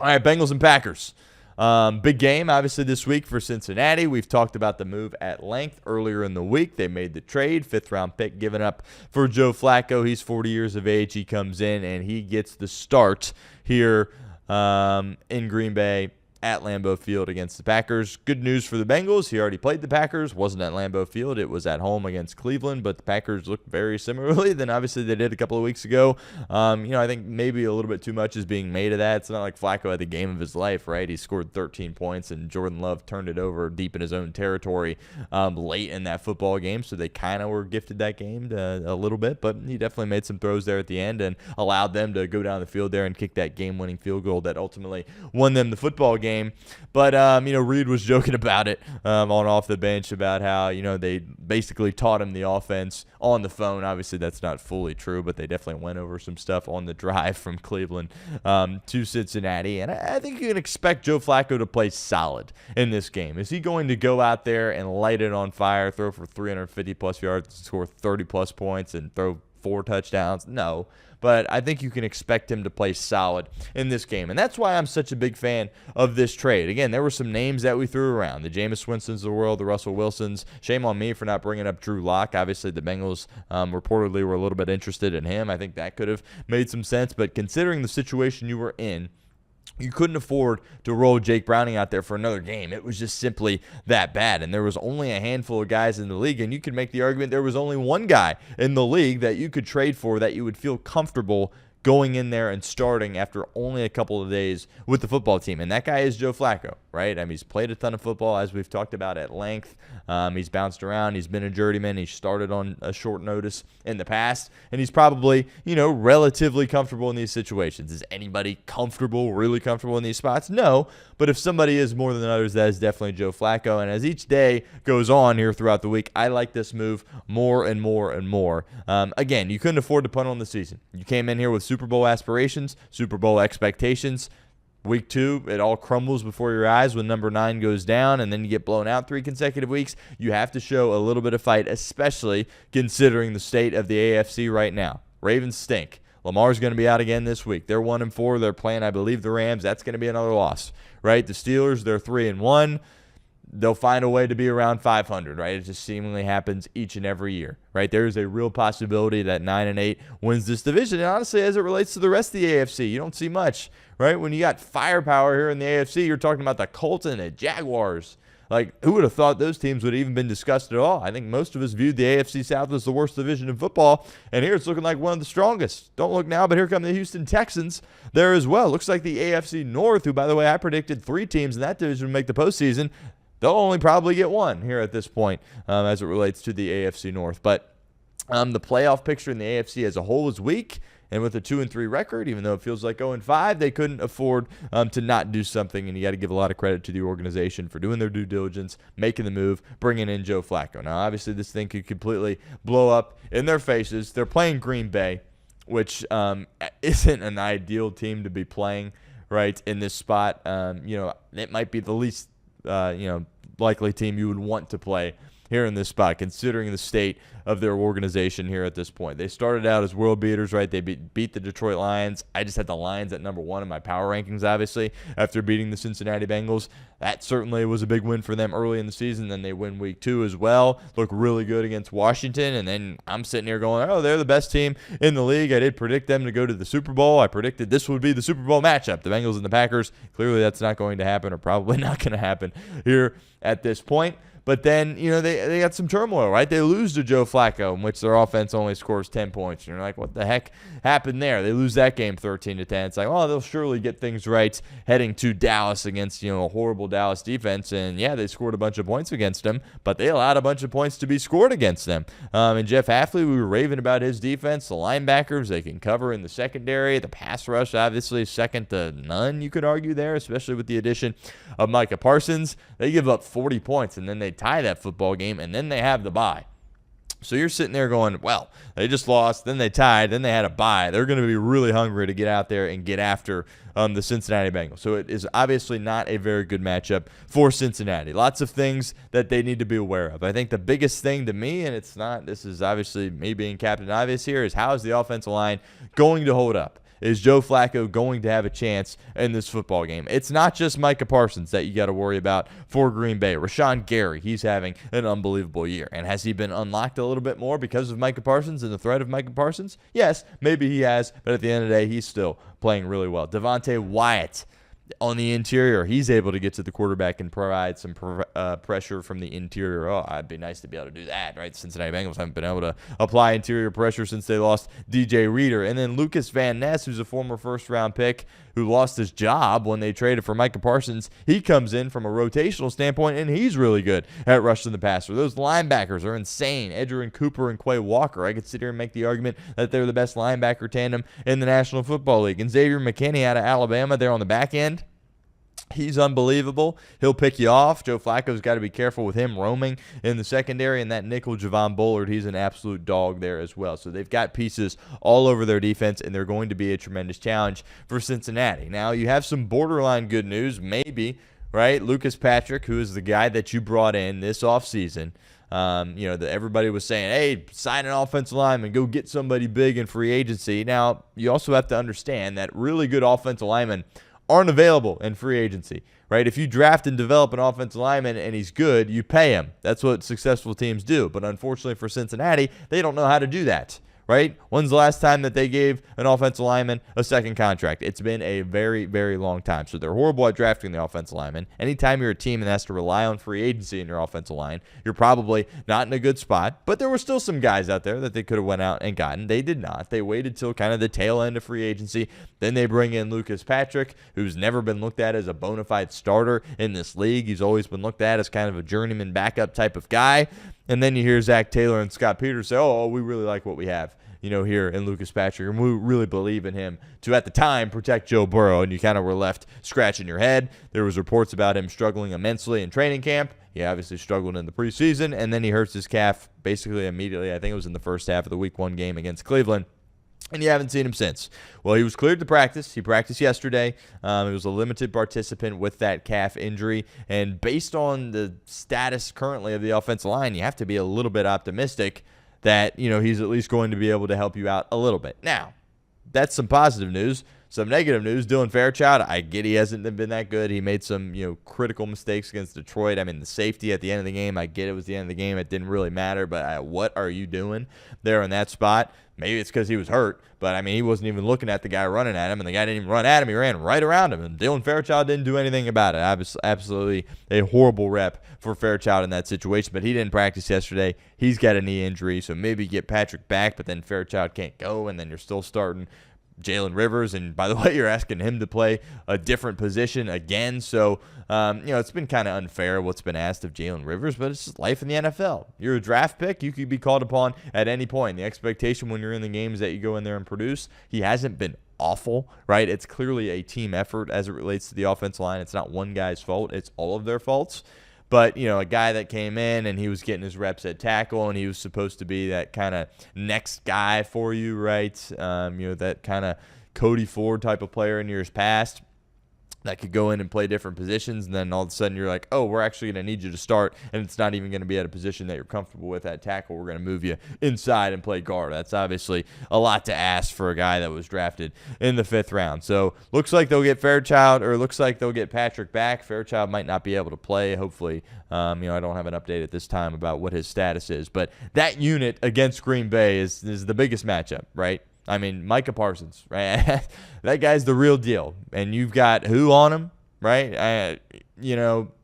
All right, Bengals and Packers. Big game, obviously, this week for Cincinnati. We've talked about the move at length earlier in the week. They made the trade, 5th-round pick given up for Joe Flacco. He's 40 years of age. He comes in, and he gets the start here in Green Bay at Lambeau Field against the Packers. Good news for the Bengals. He already played the Packers. Wasn't at Lambeau Field. It was at home against Cleveland, but the Packers look very similarly than obviously they did a couple of weeks ago. I think maybe a little bit too much is being made of that. It's not like Flacco had the game of his life, right? He scored 13 points, and Jordan Love turned it over deep in his own territory late in that football game, so they kind of were gifted that game a little bit, but he definitely made some throws there at the end and allowed them to go down the field there and kick that game-winning field goal that ultimately won them the football game. But, Reed was joking about it on off the bench about how, they basically taught him the offense on the phone. Obviously, that's not fully true, but they definitely went over some stuff on the drive from Cleveland to Cincinnati. And I think you can expect Joe Flacco to play solid in this game. Is he going to go out there and light it on fire, throw for 350-plus yards, score 30-plus points, and throw 4 touchdowns? No. But I think you can expect him to play solid in this game. And that's why I'm such a big fan of this trade. Again, there were some names that we threw around. The Jameis Winstons of the world, the Russell Wilsons. Shame on me for not bringing up Drew Lock. Obviously, the Bengals reportedly were a little bit interested in him. I think that could have made some sense. But considering the situation you were in, you couldn't afford to roll Jake Browning out there for another game. It was just simply that bad. And there was only a handful of guys in the league, and you could make the argument there was only one guy in the league that you could trade for that you would feel comfortable going in there and starting after only a couple of days with the football team. And that guy is Joe Flacco, right? I mean, he's played a ton of football, as we've talked about at length. He's bounced around. He's been a journeyman. He started on a short notice in the past. And he's probably, relatively comfortable in these situations. Is anybody really comfortable in these spots? No. But if somebody is more than others, that is definitely Joe Flacco. And as each day goes on here throughout the week, I like this move more and more and more. Again, you couldn't afford to punt on the season. You came in here with Super Bowl aspirations, Super Bowl expectations. Week 2, it all crumbles before your eyes when number 9 goes down, and then you get blown out 3 consecutive weeks. You have to show a little bit of fight, especially considering the state of the AFC right now. Ravens stink. Lamar's going to be out again this week. They're 1-4. They're playing, I believe, the Rams. That's going to be another loss, right? The Steelers, they're 3-1. They'll find a way to be around 500, right? It just seemingly happens each and every year, right? There is a real possibility that 9-8 wins this division. And honestly, as it relates to the rest of the AFC, you don't see much, right? When you got firepower here in the AFC, you're talking about the Colts and the Jaguars. Like, who would have thought those teams would have even been discussed at all? I think most of us viewed the AFC South as the worst division in football, and here it's looking like one of the strongest. Don't look now, but here come the Houston Texans there as well. Looks like the AFC North, who, by the way, I predicted 3 teams in that division would make the postseason. They'll only probably get 1 here at this point as it relates to the AFC North. But the playoff picture in the AFC as a whole is weak. And with a 2-3 record, even though it feels like 0-5, they couldn't afford to not do something. And you got to give a lot of credit to the organization for doing their due diligence, making the move, bringing in Joe Flacco. Now, obviously, this thing could completely blow up in their faces. They're playing Green Bay, which isn't an ideal team to be playing, right, in this spot. It might be the least, likely team you would want to play here in this spot, considering the state of their organization here at this point. They started out as world beaters, right? They beat the Detroit Lions. I just had the Lions at number 1 in my power rankings, obviously, after beating the Cincinnati Bengals. That certainly was a big win for them early in the season. Then they win week 2 as well. Look really good against Washington. And then I'm sitting here going, oh, they're the best team in the league. I did predict them to go to the Super Bowl. I predicted this would be the Super Bowl matchup, the Bengals and the Packers. Clearly that's not going to happen, or probably not going to happen here at this point. But then, they got some turmoil, right? They lose to Joe Flacco, in which their offense only scores 10 points. And you're like, what the heck happened there? They lose that game 13-10. It's like, they'll surely get things right heading to Dallas against, a horrible Dallas defense. And, yeah, they scored a bunch of points against them, but they allowed a bunch of points to be scored against them. And Jeff Hafley, we were raving about his defense. The linebackers, they can cover in the secondary. The pass rush, obviously, second to none, you could argue there, especially with the addition of Micah Parsons. They give up 40 points, and then they tie that football game, and then they have the bye. So you're sitting there going, well, they just lost, then they tied, then they had a bye. They're going to be really hungry to get out there and get after the Cincinnati Bengals. So it is obviously not a very good matchup for Cincinnati. Lots of things that they need to be aware of. I think the biggest thing to me, and this is obviously me being Captain Obvious here, is how is the offensive line going to hold up? is Joe Flacco going to have a chance in this football game? It's not just Micah Parsons that you got to worry about for Green Bay. Rashawn Gary, he's having an unbelievable year. And has he been unlocked a little bit more because of Micah Parsons and the threat of Micah Parsons? Yes, maybe he has, but at the end of the day, he's still playing really well. Devontae Wyatt on the interior, he's able to get to the quarterback and provide some pressure from the interior. Oh, it'd be nice to be able to do that, right? Cincinnati Bengals haven't been able to apply interior pressure since they lost DJ Reader. And then Lucas Van Ness, who's a former first-round pick who lost his job when they traded for Micah Parsons, he comes in from a rotational standpoint, and he's really good at rushing the passer. Those linebackers are insane. Edgerrin Cooper and Quay Walker. I could sit here and make the argument that they're the best linebacker tandem in the National Football League. And Xavier McKinney out of Alabama, they're on the back end. He's unbelievable. He'll pick you off. Joe Flacco's got to be careful with him roaming in the secondary. And that nickel, Javon Bullard, he's an absolute dog there as well. So they've got pieces all over their defense, and they're going to be a tremendous challenge for Cincinnati. Now, you have some borderline good news, maybe, right? Lucas Patrick, who is the guy that you brought in this offseason. Everybody was saying, hey, sign an offensive lineman, go get somebody big in free agency. Now, you also have to understand that really good offensive linemen aren't available in free agency, right? If you draft and develop an offensive lineman and he's good, you pay him. That's what successful teams do. But unfortunately for Cincinnati, they don't know how to do that, right? When's the last time that they gave an offensive lineman a second contract? It's been a very, very long time. So they're horrible at drafting the offensive lineman. Anytime you're a team that has to rely on free agency in your offensive line, you're probably not in a good spot. But there were still some guys out there that they could have went out and gotten. They did not. They waited till kind of the tail end of free agency. Then they bring in Lucas Patrick, who's never been looked at as a bona fide starter in this league. He's always been looked at as kind of a journeyman backup type of guy. And then you hear Zach Taylor and Scott Peters say, oh, we really like what we have, here in Lucas Patrick, and we really believe in him to, at the time, protect Joe Burrow, and you kind of were left scratching your head. There was reports about him struggling immensely in training camp. He obviously struggled in the preseason, and then he hurts his calf basically immediately. I think it was in the first half of the Week 1 game against Cleveland, and you haven't seen him since. Well, he was cleared to practice. He practiced yesterday. He was a limited participant with that calf injury, and based on the status currently of the offensive line, you have to be a little bit optimistic that, he's at least going to be able to help you out a little bit. Now, that's some positive news. Some negative news, Dylan Fairchild, I get he hasn't been that good. He made some, critical mistakes against Detroit. I mean, the safety at the end of the game, I get it was the end of the game. It didn't really matter, but what are you doing there in that spot? Maybe it's because he was hurt, but, he wasn't even looking at the guy running at him, and the guy didn't even run at him. He ran right around him, and Dylan Fairchild didn't do anything about it. Absolutely a horrible rep for Fairchild in that situation, but he didn't practice yesterday. He's got a knee injury, so maybe get Patrick back, but then Fairchild can't go, and then you're still starting Jalen Rivers, and by the way, you're asking him to play a different position again. So, it's been kind of unfair what's been asked of Jalen Rivers, but it's just life in the NFL. You're a draft pick. You could be called upon at any point. The expectation when you're in the game is that you go in there and produce. He hasn't been awful, right? It's clearly a team effort as it relates to the offensive line. It's not one guy's fault. It's all of their faults. But, a guy that came in and he was getting his reps at tackle and he was supposed to be that kind of next guy for you, right? That kind of Cody Ford type of player in years past that could go in and play different positions, and then all of a sudden you're like, oh, we're actually going to need you to start, and it's not even going to be at a position that you're comfortable with at tackle. We're going to move you inside and play guard. That's obviously a lot to ask for a guy that was drafted in the 5th round. So looks like they'll get Fairchild, or looks like they'll get Patrick back. Fairchild might not be able to play, hopefully. I don't have an update at this time about what his status is, but that unit against Green Bay is the biggest matchup, right? I mean, Micah Parsons, right? That guy's the real deal. And you've got who on him, right?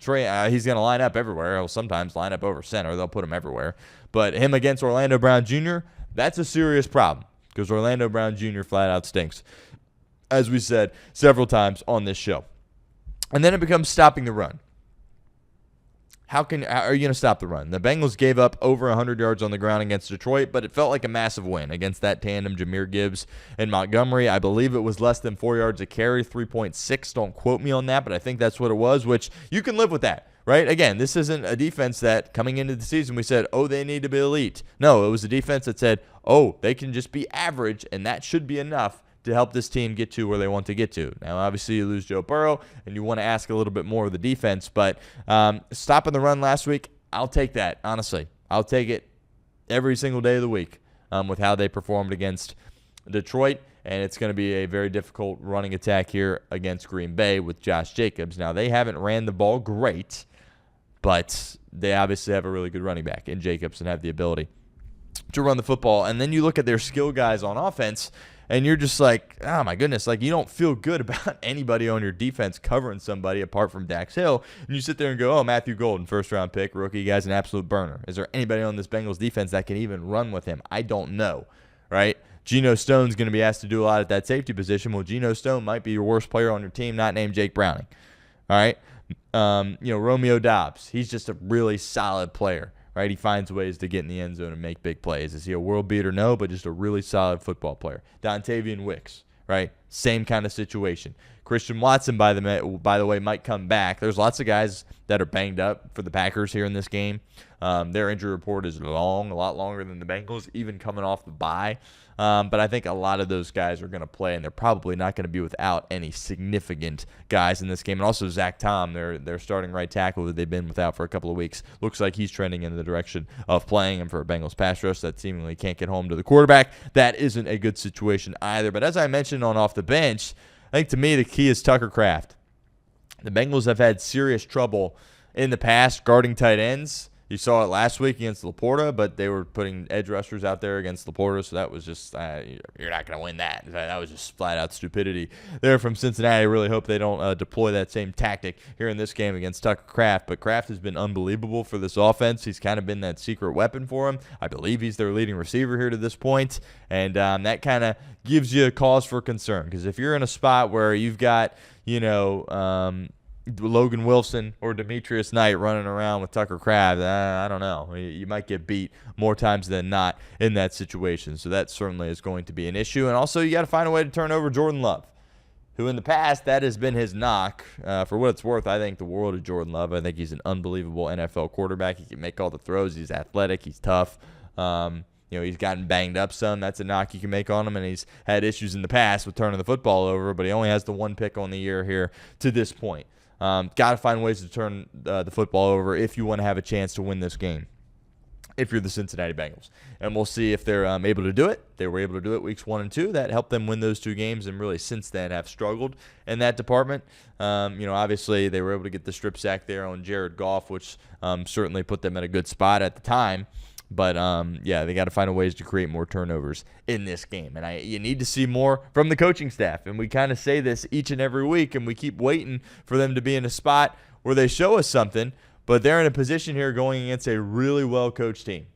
Trey, he's going to line up everywhere. He'll sometimes line up over center. They'll put him everywhere. But him against Orlando Brown Jr., that's a serious problem because Orlando Brown Jr. flat out stinks, as we said several times on this show. And then it becomes stopping the run. How are you going to stop the run? The Bengals gave up over 100 yards on the ground against Detroit, but it felt like a massive win against that tandem, Jahmyr Gibbs and Montgomery. I believe it was less than 4 yards a carry, 3.6. Don't quote me on that, but I think that's what it was, which you can live with that, right? Again, this isn't a defense that coming into the season we said, oh, they need to be elite. No, it was a defense that said, oh, they can just be average, and that should be enough to help this team get to where they want to get to. Now, obviously, you lose Joe Burrow, and you want to ask a little bit more of the defense, but stopping the run last week, I'll take that, honestly. I'll take it every single day of the week with how they performed against Detroit. and it's going to be a very difficult running attack here against Green Bay with Josh Jacobs. Now, they haven't ran the ball great, but they obviously have a really good running back in Jacobs and have the ability to run the football. And then you look at their skill guys on offense, and you're just like, oh, my goodness. Like, you don't feel good about anybody on your defense covering somebody apart from Dax Hill. And you sit there and go, oh, Matthew Golden, first-round pick, rookie, guy's an absolute burner. Is there anybody on this Bengals defense that can even run with him? I don't know, right? Geno Stone's going to be asked to do a lot at that safety position. Well, Geno Stone might be your worst player on your team, not named Jake Browning, all right? Romeo Doubs, he's just a really solid player. Right, he finds ways to get in the end zone and make big plays. Is he a world beater? No, but just a really solid football player. Dontavian Wicks, right? Same kind of situation. Christian Watson, by the way, might come back. There's lots of guys that are banged up for the Packers here in this game. Their injury report is long, a lot longer than the Bengals, even coming off the bye. But I think a lot of those guys are going to play, and they're probably not going to be without any significant guys in this game. And also Zach Tom, their starting right tackle that they've been without for a couple of weeks, looks like he's trending in the direction of playing. And for a Bengals pass rush that seemingly can't get home to the quarterback, that isn't a good situation either. But as I mentioned on Off the Bench, I think to me the key is Tucker Kraft. The Bengals have had serious trouble in the past guarding tight ends. You saw it last week against Laporta, but they were putting edge rushers out there against Laporta, so that was just you're not going to win that. That was just flat-out stupidity there from Cincinnati. I really hope they don't deploy that same tactic here in this game against Tucker Kraft, but Kraft has been unbelievable for this offense. He's kind of been that secret weapon for them. I believe he's their leading receiver here to this point, and that kind of gives you a cause for concern, because if you're in a spot where you've got, Logan Wilson or Demetrius Knight running around with Tucker Kraft, I don't know. You might get beat more times than not in that situation. So that certainly is going to be an issue. And also you got to find a way to turn over Jordan Love, who in the past, that has been his knock. For what it's worth, I think the world of Jordan Love. I think he's an unbelievable NFL quarterback. He can make all the throws. He's athletic. He's tough. He's gotten banged up some. That's a knock you can make on him, and he's had issues in the past with turning the football over, but he only has the one pick on the year here to this point. Got to find ways to turn the football over if you want to have a chance to win this game, if you're the Cincinnati Bengals. And we'll see if they're able to do it. They were able to do it weeks 1 and 2. That helped them win those 2 games, and really since then have struggled in that department. Obviously they were able to get the strip sack there on Jared Goff, which certainly put them at a good spot at the time. But, they got to find ways to create more turnovers in this game. And you need to see more from the coaching staff. And we kind of say this each and every week, and we keep waiting for them to be in a spot where they show us something. But they're in a position here going against a really well-coached team.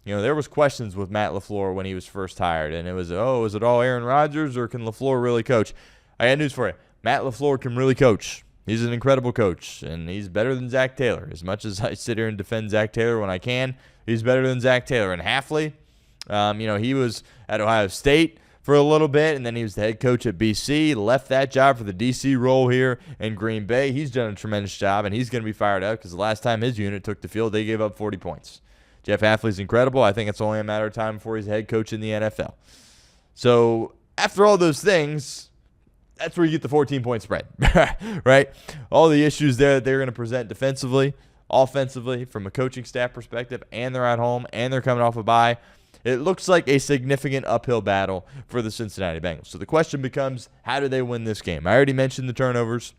There was questions with Matt LaFleur when he was first hired. And it was, is it all Aaron Rodgers, or can LaFleur really coach? I got news for you. Matt LaFleur can really coach. He's an incredible coach, and he's better than Zach Taylor. As much as I sit here and defend Zach Taylor when I can, he's better than Zach Taylor. And Hafley, he was at Ohio State for a little bit, and then he was the head coach at BC, left that job for the DC role here in Green Bay. He's done a tremendous job, and he's going to be fired up because the last time his unit took the field, they gave up 40 points. Jeff Hafley's incredible. I think it's only a matter of time before he's head coach in the NFL. So after all those things, that's where you get the 14-point spread, right? All the issues there that they're going to present defensively, offensively, from a coaching staff perspective, and they're at home, and they're coming off a bye. It looks like a significant uphill battle for the Cincinnati Bengals. So the question becomes, how do they win this game? I already mentioned the turnovers.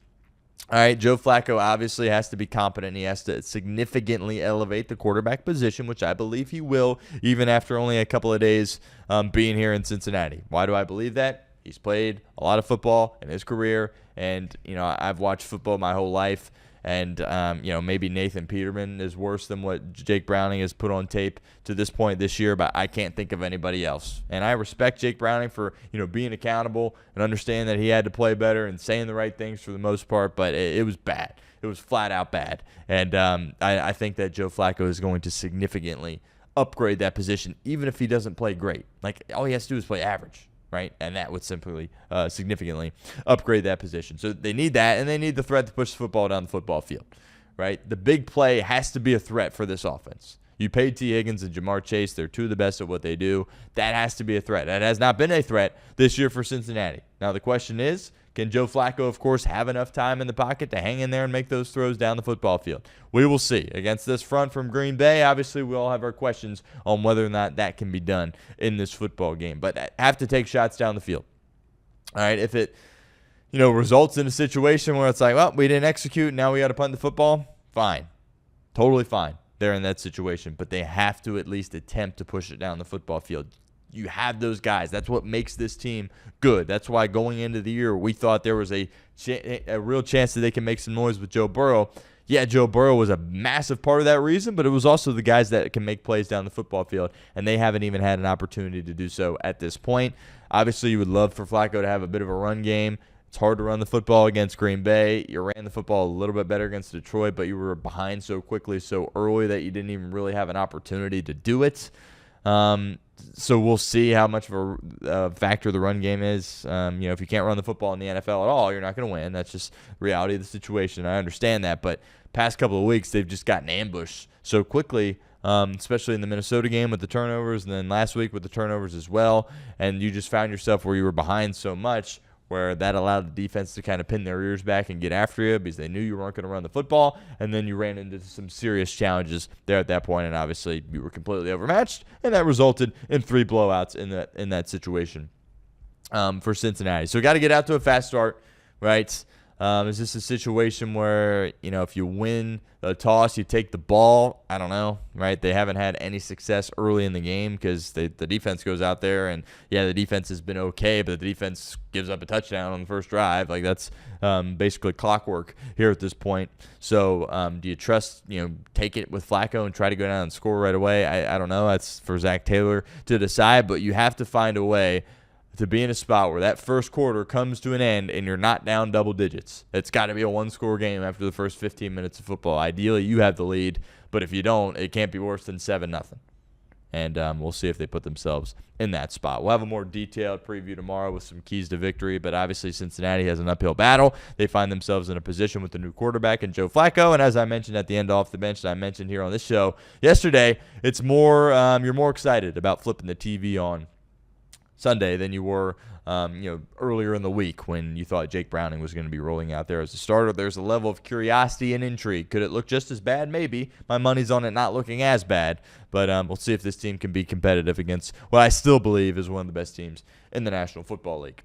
All right, Joe Flacco obviously has to be competent. He has to significantly elevate the quarterback position, which I believe he will, even after only a couple of days being here in Cincinnati. Why do I believe that? He's played a lot of football in his career, and I've watched football my whole life. And, maybe Nathan Peterman is worse than what Jake Browning has put on tape to this point this year, but I can't think of anybody else. And I respect Jake Browning for, being accountable and understanding that he had to play better and saying the right things for the most part, but it was bad. It was flat out bad. And I think that Joe Flacco is going to significantly upgrade that position, even if he doesn't play great. Like, all he has to do is play average. Right, and that would simply significantly upgrade that position. So they need that, and they need the threat to push the football down the football field. Right, the big play has to be a threat for this offense. You paid T. Higgins and Jamar Chase; they're two of the best at what they do. That has to be a threat. That has not been a threat this year for Cincinnati. Now the question is, can Joe Flacco, of course, have enough time in the pocket to hang in there and make those throws down the football field? We will see. Against this front from Green Bay, obviously we all have our questions on whether or not that can be done in this football game. But have to take shots down the field. All right, if it results in a situation where it's like, well, we didn't execute, now we got to punt the football, fine. Totally fine. They're in that situation, but they have to at least attempt to push it down the football field. You have those guys. That's what makes this team good. That's why going into the year, we thought there was a real chance that they can make some noise with Joe Burrow. Yeah, Joe Burrow was a massive part of that reason, but it was also the guys that can make plays down the football field, and they haven't even had an opportunity to do so at this point. Obviously, you would love for Flacco to have a bit of a run game. It's hard to run the football against Green Bay. You ran the football a little bit better against Detroit, but you were behind so quickly, so early that you didn't even really have an opportunity to do it. So we'll see how much of a factor the run game is. If you can't run the football in the NFL at all, you're not going to win. That's just reality of the situation. I understand that, but past couple of weeks, they've just gotten ambushed so quickly, especially in the Minnesota game with the turnovers, and then last week with the turnovers as well, and you just found yourself where you were behind so much where that allowed the defense to kind of pin their ears back and get after you because they knew you weren't going to run the football, and then you ran into some serious challenges there at that point, and obviously you were completely overmatched, and that resulted in 3 blowouts in that situation for Cincinnati. So got to get out to a fast start, right? Is this a situation where, if you win the toss, you take the ball? I don't know, right? They haven't had any success early in the game because the defense goes out there, and, the defense has been okay, but the defense gives up a touchdown on the first drive. Like, that's basically clockwork here at this point. So do you trust, take it with Flacco and try to go down and score right away? I don't know. That's for Zach Taylor to decide, but you have to find a way to be in a spot where that first quarter comes to an end and you're not down double digits. It's got to be a one-score game after the first 15 minutes of football. Ideally, you have the lead, but if you don't, it can't be worse than 7-0. And we'll see if they put themselves in that spot. We'll have a more detailed preview tomorrow with some keys to victory, but obviously Cincinnati has an uphill battle. They find themselves in a position with the new quarterback in Joe Flacco, and as I mentioned at the end off the bench that I mentioned here on this show yesterday, it's more you're more excited about flipping the TV on Sunday than you were earlier in the week when you thought Jake Browning was going to be rolling out there as a starter. There's a level of curiosity and intrigue. Could it look just as bad? Maybe. My money's on it not looking as bad, but we'll see if this team can be competitive against what I still believe is one of the best teams in the National Football League.